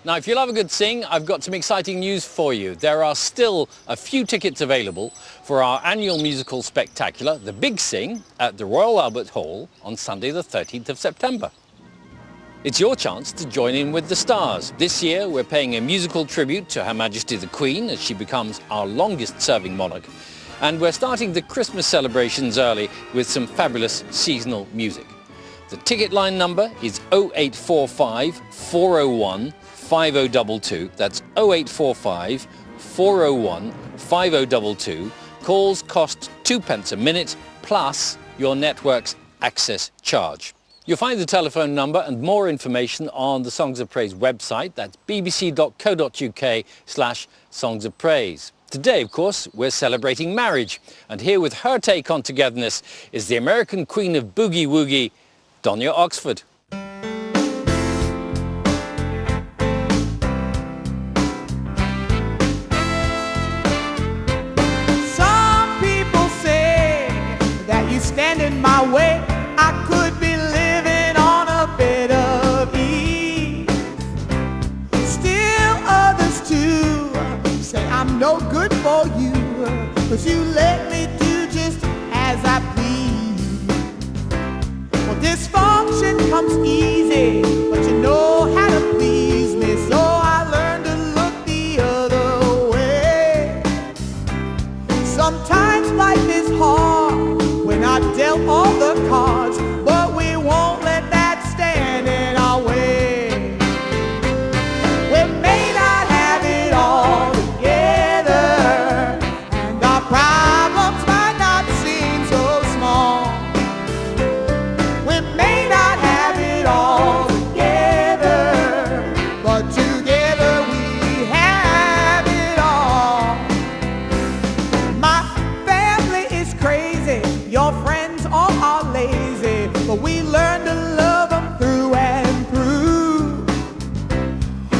Now, if you love a good sing, I've got some exciting news for you. There are still a few tickets available for our annual musical spectacular, The Big Sing, at the Royal Albert Hall on Sunday the 13th of September. It's your chance to join in with the stars. This year, we're paying a musical tribute to Her Majesty the Queen as she becomes our longest-serving monarch. And we're starting the Christmas celebrations early with some fabulous seasonal music. The ticket line number is 0845 401 5022. That's 0845 401 5022. Calls cost 2p a minute plus your network's access charge. You'll find the telephone number and more information on the Songs of Praise website. That's bbc.co.uk/Songs of Praise. Today, of course, we're celebrating marriage. And here with her take on togetherness is the American Queen of Boogie Woogie, Donia Oxford. Some people say that you stand in my way. I could be living on a bed of ease. Still others too say I'm no good for you, 'cause you let me do just as I please. Well, dysfunction comes easy, but you know how to please me, so I learned to look the other way. Sometimes life is hard, we're not dealt all the cards, but we won't let that stand in our way. We may not have it all together, and our problems might not seem so small. We may not have it all together, but together we have it all. My family is crazy, your friends all are lazy, but we learn to love them through and through.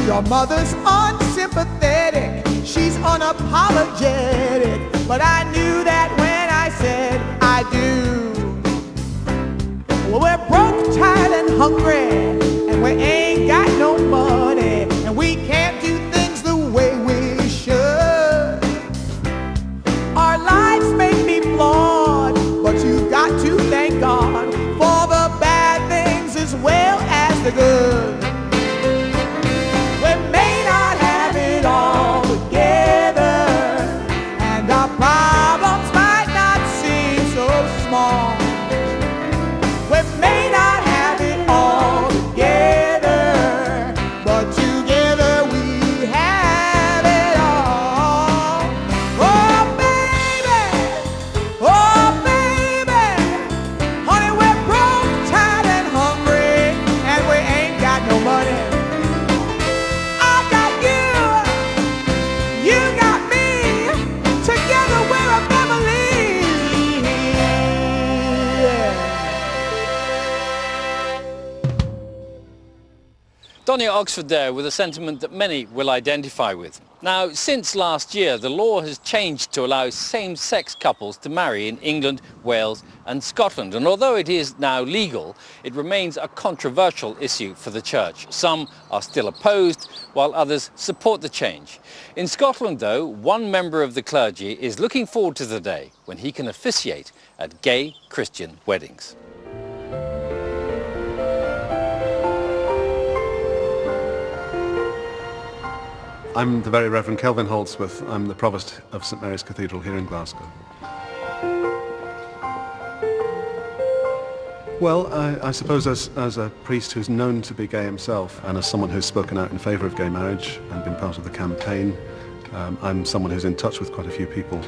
Your mother's unsympathetic, she's unapologetic, but I knew that when I said I do. Well, we're broke, tired, and hungry, and we ain't got no money, and we can't do things the way we should. Our lives may be flawed, but you've got to thank God for the bad things as well as the good. We may not have it all together, and our problems might not seem so small. We may not have it all together, but together we have it all. Oh baby, honey, we're broke, tired, and hungry, and we ain't got no money. I got you, you got me, together we're a family. Donia Oxford there with a sentiment that many will identify with. Now, since last year, the law has changed to allow same-sex couples to marry in England, Wales and Scotland. And although it is now legal, it remains a controversial issue for the church. Some are still opposed, while others support the change. In Scotland, though, one member of the clergy is looking forward to the day when he can officiate at gay Christian weddings. I'm the Very Reverend Kelvin Holdsworth. I'm the Provost of St Mary's Cathedral here in Glasgow. Well, I suppose as a priest who's known to be gay himself, and as someone who's spoken out in favour of gay marriage and been part of the campaign, I'm someone who's in touch with quite a few people.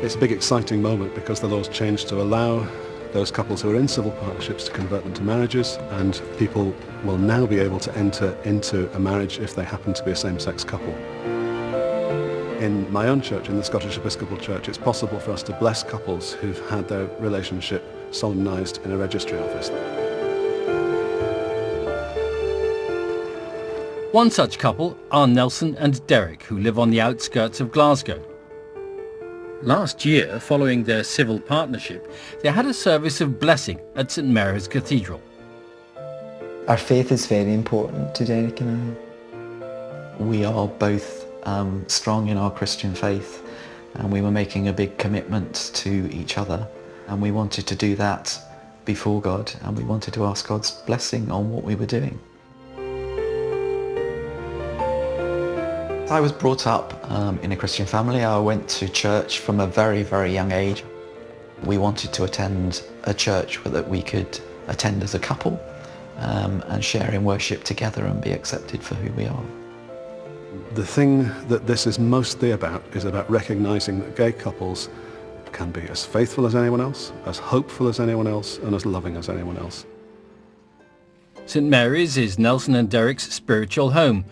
It's a big exciting moment because the law's changed to allow those couples who are in civil partnerships to convert them to marriages, and people will now be able to enter into a marriage if they happen to be a same-sex couple. In my own church, in the Scottish Episcopal Church, it's possible for us to bless couples who've had their relationship solemnised in a registry office. One such couple are Nelson and Derek, who live on the outskirts of Glasgow. Last year, following their civil partnership, they had a service of blessing at St Mary's Cathedral. Our faith is very important to Derek and I. We are both strong in our Christian faith, and we were making a big commitment to each other, and we wanted to do that before God, and we wanted to ask God's blessing on what we were doing. I was brought up in a Christian family. I went to church from a very, very young age. We wanted to attend a church that we could attend as a couple and share in worship together and be accepted for who we are. The thing that this is mostly about is about recognizing that gay couples can be as faithful as anyone else, as hopeful as anyone else, and as loving as anyone else. St Mary's is Nelson and Derek's spiritual home,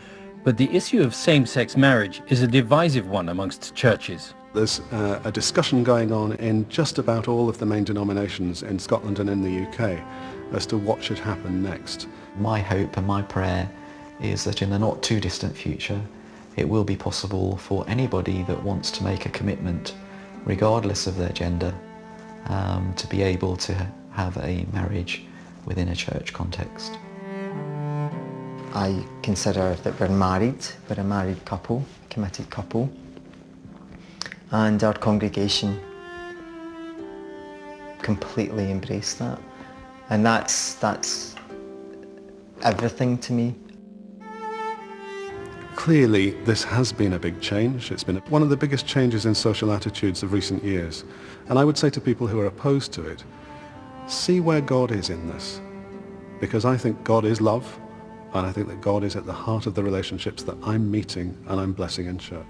but the issue of same-sex marriage is a divisive one amongst churches. There's a discussion going on in just about all of the main denominations in Scotland and in the UK as to what should happen next. My hope and my prayer is that in the not too distant future it will be possible for anybody that wants to make a commitment, regardless of their gender, to be able to have a marriage within a church context. I consider that we're a married couple, committed couple, and our congregation completely embraced that, and that's everything to me. Clearly, this has been a big change. It's been one of the biggest changes in social attitudes of recent years. And I would say to people who are opposed to it, see where God is in this. Because I think God is love, and I think that God is at the heart of the relationships that I'm meeting and I'm blessing in church.